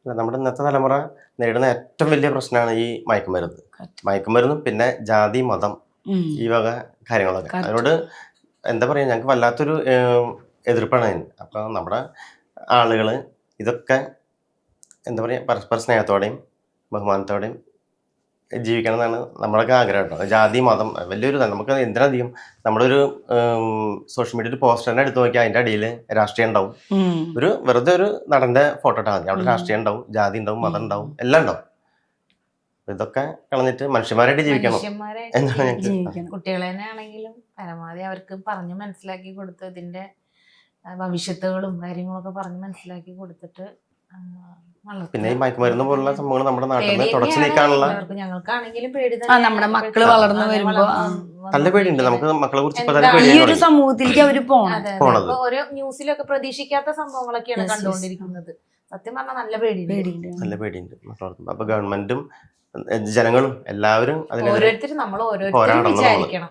നമ്മുടെ ഇന്നത്തെ തലമുറ നേരിടുന്ന ഏറ്റവും വലിയ പ്രശ്നമാണ് ഈ മയക്കുമരുന്ന്. മയക്കുമരുന്നും പിന്നെ ജാതി, മതം ഈ വക കാര്യങ്ങളൊക്കെ. അതിനോട് എന്താ പറയുക, ഞങ്ങൾക്ക് വല്ലാത്തൊരു എതിർപ്പാണ് അതിന്. അപ്പോൾ നമ്മുടെ ആളുകൾ ഇതൊക്കെ എന്താ പറയുക, പരസ്പര സ്നേഹത്തോടെയും ബഹുമാനത്തോടെയും ജീവിക്കണം എന്നാണ് നമ്മളൊക്കെ ആഗ്രഹം കേട്ടോ. ജാതി, മതം വലിയൊരു നമുക്ക് എന്തിനധികം നമ്മുടെ ഒരു സോഷ്യൽ മീഡിയയിൽ പോസ്റ്റർ തന്നെ എടുത്ത് നോക്കിയാൽ അതിൻ്റെ അടിയിൽ രാഷ്ട്രീയം ഉണ്ടാവും. വെറുതെ ഒരു നടന്റെ ഫോട്ടോ ഇട്ടാൽ മതി, അവിടെ രാഷ്ട്രീയം ഉണ്ടാവും, ജാതി ഉണ്ടാവും, മതം ഉണ്ടാവും, എല്ലാം ഉണ്ടാവും. ഇതൊക്കെ കളഞ്ഞിട്ട് മനുഷ്യന്മാരായിട്ട് ജീവിക്കണം എന്നാണ് ഞങ്ങൾക്ക്. കുട്ടികളെ തന്നെ ആണെങ്കിലും പരമാവധി അവർക്ക് പറഞ്ഞ് മനസ്സിലാക്കി കൊടുത്ത് ഇതിന്റെ ഭവിഷ്യത്തുകളും കാര്യങ്ങളൊക്കെ പറഞ്ഞ് മനസ്സിലാക്കി കൊടുത്തിട്ട് പിന്നെ ഈ മയക്കുമരുന്ന് പോലുള്ള സംഭവങ്ങൾ നമ്മുടെ നാട്ടിൽ നിന്ന് തുടച്ചു നീക്കാനുള്ള ഞങ്ങൾക്കാണെങ്കിലും പേടി നമ്മുടെ മക്കള് വളർന്നു വരുമ്പോ നല്ല പേടിയുണ്ട് നമുക്ക്. മക്കളെ ഈ ഒരു സമൂഹത്തിലേക്ക് അവര് പോണത് ഓരോ ന്യൂസിലൊക്കെ പ്രതീക്ഷിക്കാത്ത സംഭവങ്ങളൊക്കെയാണ് കണ്ടുകൊണ്ടിരിക്കുന്നത്. സത്യം പറഞ്ഞാൽ നല്ല പേടിയുണ്ട് മക്കളോർക്കും. അപ്പൊ ഗവൺമെന്റും ജനങ്ങളും എല്ലാവരും ഓരോരുത്തരും നമ്മൾ ഓരോരുത്തരും വിചാരിക്കണം.